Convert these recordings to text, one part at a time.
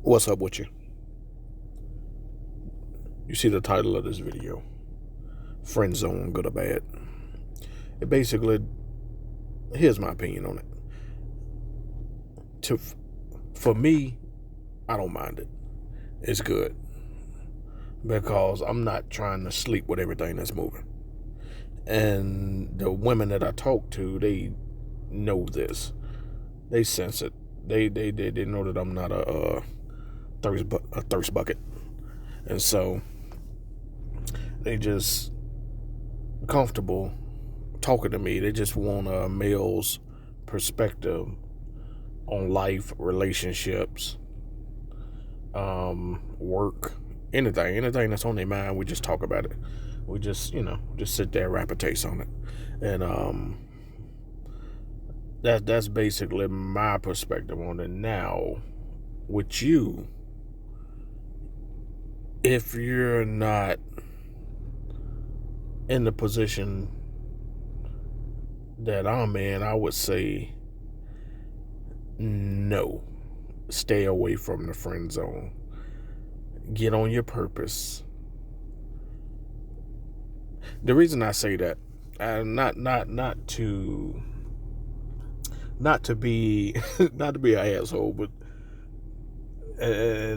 What's up with you? You see the title of this video, Friend Zone, Good or Bad. It basically, here's my opinion on it. For me, I don't mind it. It's good. Because I'm not trying to sleep with everything that's moving. And the women that I talk to, they know this. They sense it. They know that I'm not a thirst bucket. And so they just comfortable talking to me. They just want a male's perspective on life, relationships, work, anything that's on their mind. We just talk about it. We just sit there and rap a taste on it. And that's basically my perspective on it. Now, with you, if you're not in the position that I'm in, I would say no. Stay away from the friend zone. Get on your purpose. The reason I say that, not to be not to be an asshole, but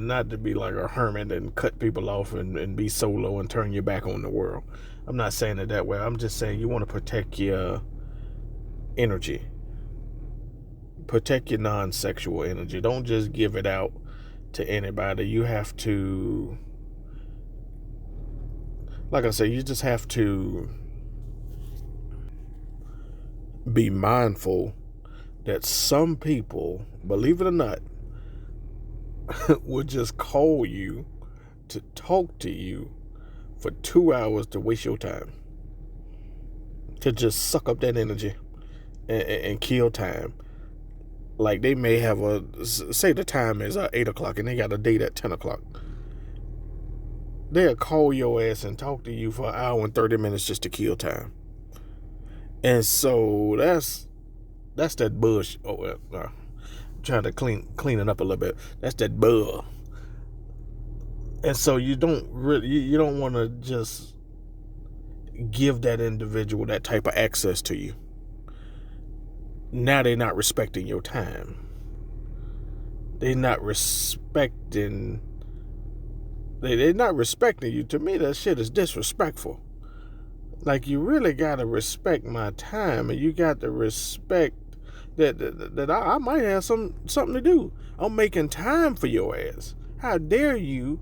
not to be like a hermit and cut people off and be solo and turn your back on the world. I'm not saying it that way. I'm just saying you want to protect your energy. Protect your non-sexual energy. Don't just give it out to anybody. You have to, like I say, you just have to be mindful that some people, believe it or not, would just call you to talk to you for 2 hours to waste your time, to just suck up that energy and kill time. Like they may have say the time is 8 o'clock and they got a date at 10 o'clock. They'll call your ass and talk to you for an hour and 30 minutes just to kill time. And so that's that bush. Trying to clean it up a little bit. That's that bull. And so you don't want to just give that individual that type of access to you. Now they're not respecting your time. They're not respecting you. To me, that shit is disrespectful. Like, you really gotta respect my time, and you got to respect that I might have something to do. I'm making time for your ass. How dare you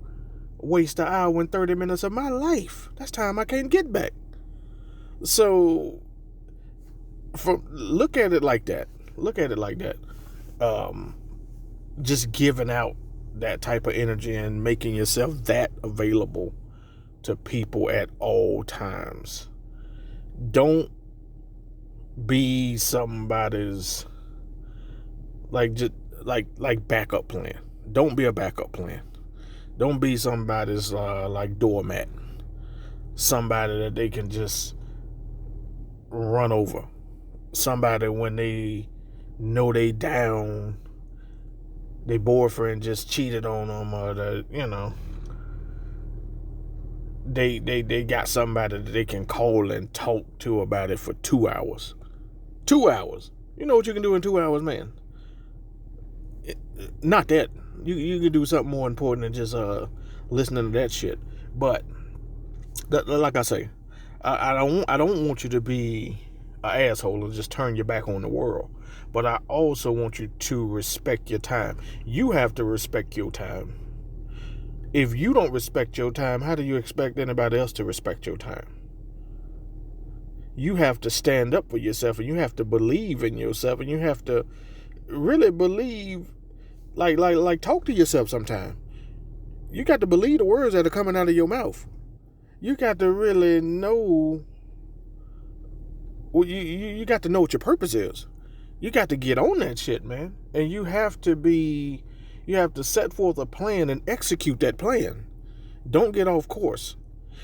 waste an hour and 30 minutes of my life? That's time I can't get back. So, look at it like that. Just giving out that type of energy and making yourself that available to people at all times. Don't be somebody's like backup plan. Don't be a backup plan. Don't be somebody's like doormat. Somebody that they can just run over. Somebody when they know they down, their boyfriend just cheated on them, or they got somebody that they can call and talk to about it for 2 hours. 2 hours. You know what you can do in 2 hours, man? Not that. You can do something more important than just listening to that shit. But like I say, I don't want you to be an asshole and just turn your back on the world. But I also want you to respect your time. You have to respect your time. If you don't respect your time, how do you expect anybody else to respect your time? You have to stand up for yourself, and you have to believe in yourself, and you have to really believe, like talk to yourself sometime. You got to believe the words that are coming out of your mouth. You got to really know. Well, you got to know what your purpose is. You got to get on that shit, man. And you have to set forth a plan and execute that plan. Don't get off course.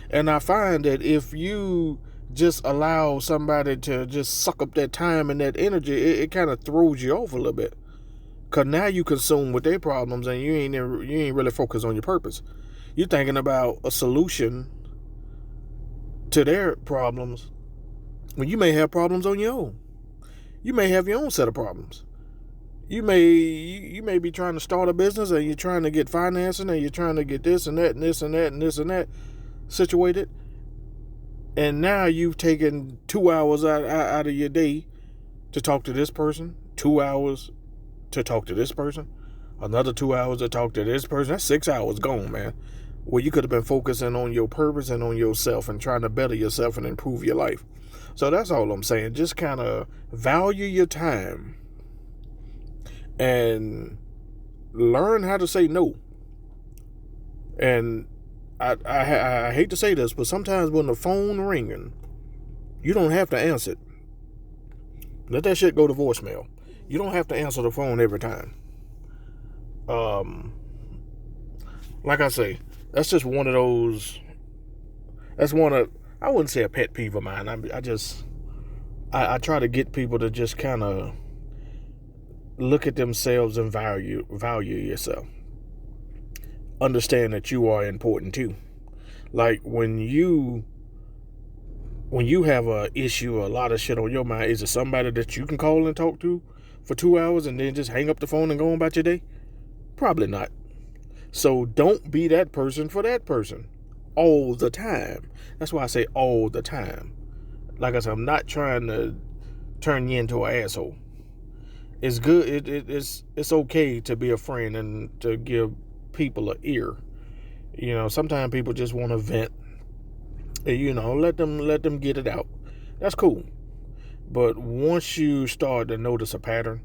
And I find that if you just allow somebody to just suck up that time and that energy, it kind of throws you off a little bit. Cause now you consume with their problems and you ain't really focused on your purpose. You're thinking about a solution to their problems when you may have problems on your own. You may have your own set of problems. You may be trying to start a business and you're trying to get financing and you're trying to get this and that and this and that and this and that situated. And now you've taken 2 hours out of your day to talk to this person, 2 hours to talk to this person, another 2 hours to talk to this person. That's 6 hours gone, man. Where you could have been focusing on your purpose and on yourself and trying to better yourself and improve your life. So that's all I'm saying. Just kind of value your time and learn how to say no. And I hate to say this, but sometimes when the phone ringing, you don't have to answer it. Let that shit go to voicemail. You don't have to answer the phone every time. Like I say, that's just one of those. That's one of, I wouldn't say a pet peeve of mine. I try to get people to just kind of look at themselves and value yourself. Understand that you are important too. Like when you have a issue or a lot of shit on your mind, is it somebody that you can call and talk to for 2 hours and then just hang up the phone and go on about your day? Probably not. So don't be that person for that person all the time. That's why I say all the time. Like I said, I'm not trying to turn you into an asshole. It's good. It's okay to be a friend and to give people an ear. You know, sometimes people just want to vent. You know, let them get it out. That's cool. But once you start to notice a pattern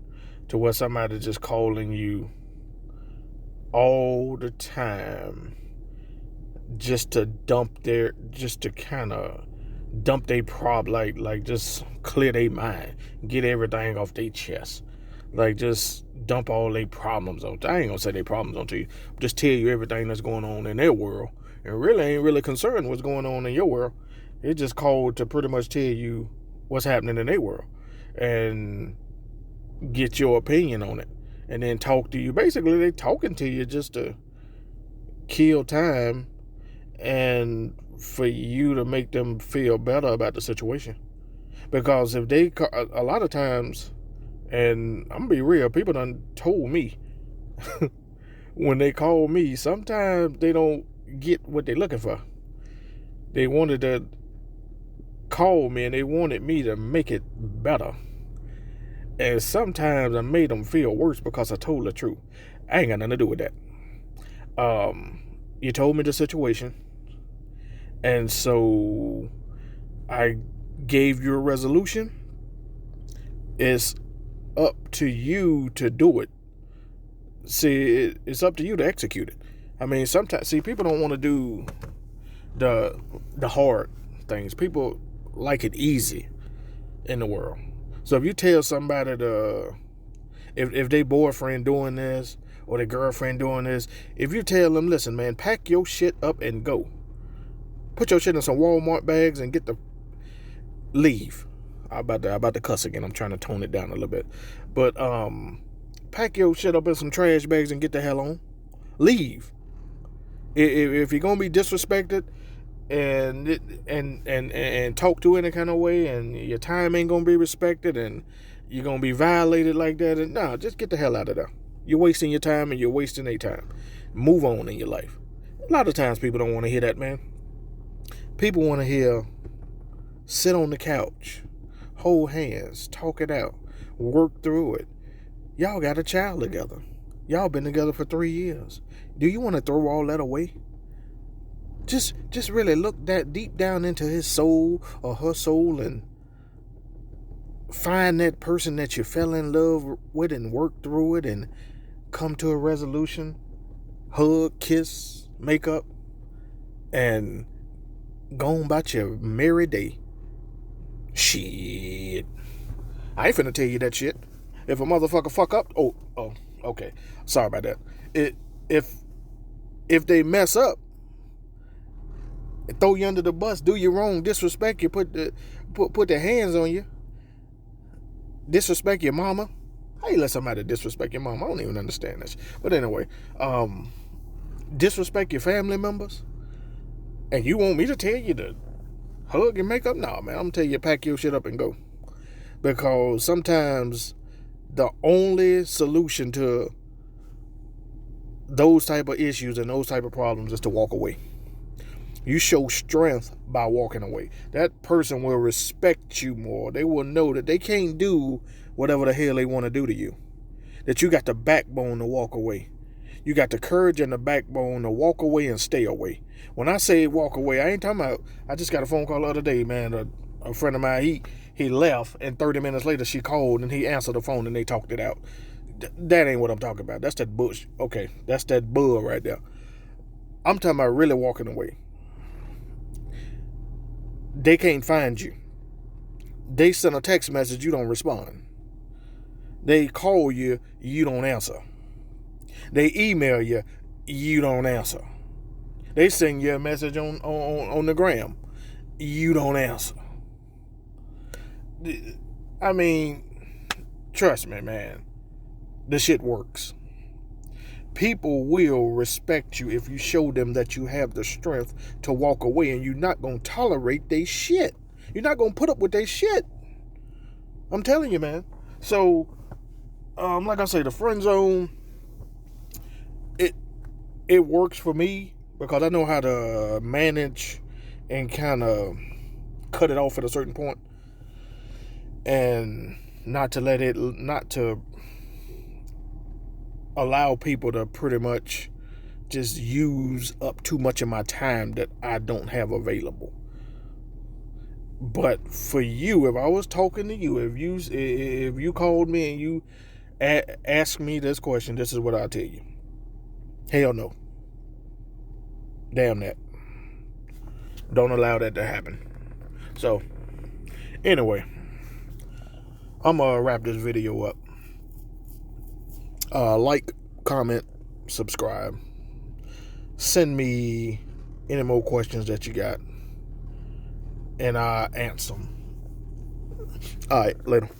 to where somebody's just calling you all the time just to kind of dump their problem, like just clear their mind, get everything off their chest, like just dump all their problems on. I ain't gonna say their problems onto you, just tell you everything that's going on in their world, and really ain't really concerned what's going on in your world. It just called to pretty much tell you what's happening in their world and get your opinion on it, and then talk to you. Basically, they talking to you just to kill time and for you to make them feel better about the situation. Because if they, a lot of times, and I'm gonna be real, people done told me when they call me, sometimes they don't get what they're looking for. They wanted to call me and they wanted me to make it better. And sometimes I made them feel worse because I told the truth. I ain't got nothing to do with that. You told me the situation, and so I gave you a resolution. It's up to you to do it. See, it's up to you to execute it. I mean, sometimes, see, people don't want to do the hard things. People like it easy in the world. So if you tell somebody if they boyfriend doing this or their girlfriend doing this, if you tell them, listen, man, pack your shit up and go. Put your shit in some Walmart bags and leave. I'm about to cuss again. I'm trying to tone it down a little bit. But pack your shit up in some trash bags and get the hell on. Leave. If you're gonna be disrespected and talk to any kind of way, and your time ain't gonna be respected, and you're gonna be violated like that, and nah, just get the hell out of there. You're wasting your time and you're wasting their time. Move on in your life. A lot of times people don't want to hear that, man. People want to hear, sit on the couch, hold hands, talk it out, work through it. Y'all got a child together. Y'all been together for 3 years. Do you want to throw all that away? Just really look that deep down into his soul or her soul and find that person that you fell in love with and work through it and come to a resolution. Hug, kiss, make up, and go on about your merry day. Shit. I ain't finna tell you that shit. If a motherfucker fuck up, oh, okay. Sorry about that. If they mess up, throw you under the bus, do you wrong, disrespect you, put their hands on you, disrespect your mama, How you let somebody disrespect your mom? I don't even understand this. But anyway, disrespect your family members, and you want me to tell you to hug and make up? No, man. I'm gonna tell you, pack your shit up and go. Because sometimes the only solution to those type of issues and those type of problems is to walk away. You show strength by walking away. That person will respect you more. They will know that they can't do whatever the hell they want to do to you. That you got the backbone to walk away. You got the courage and the backbone to walk away and stay away. When I say walk away, I ain't talking about, I just got a phone call the other day, man. A friend of mine, he left, and 30 minutes later she called and he answered the phone and they talked it out. That ain't what I'm talking about. That's that bush. Okay, that's that bull right there. I'm talking about really walking away. They can't find you. They send a text message, you don't respond. They call you, you don't answer. They email you, you don't answer. They send you a message on the gram, you don't answer. I mean, trust me, man. The shit works. People will respect you if you show them that you have the strength to walk away, and you're not going to tolerate their shit. You're not going to put up with their shit. I'm telling you, man. So, like I say, the friend zone, it works for me because I know how to manage and kind of cut it off at a certain point, and not to allow people to pretty much just use up too much of my time that I don't have available. But for you, if I was talking to you, if you called me and you asked me this question, this is what I'll tell you. Hell no. Damn that. Don't allow that to happen. So, anyway, I'm going to wrap this video up. Like, comment, subscribe. Send me any more questions that you got, and I'll answer them. All right, later.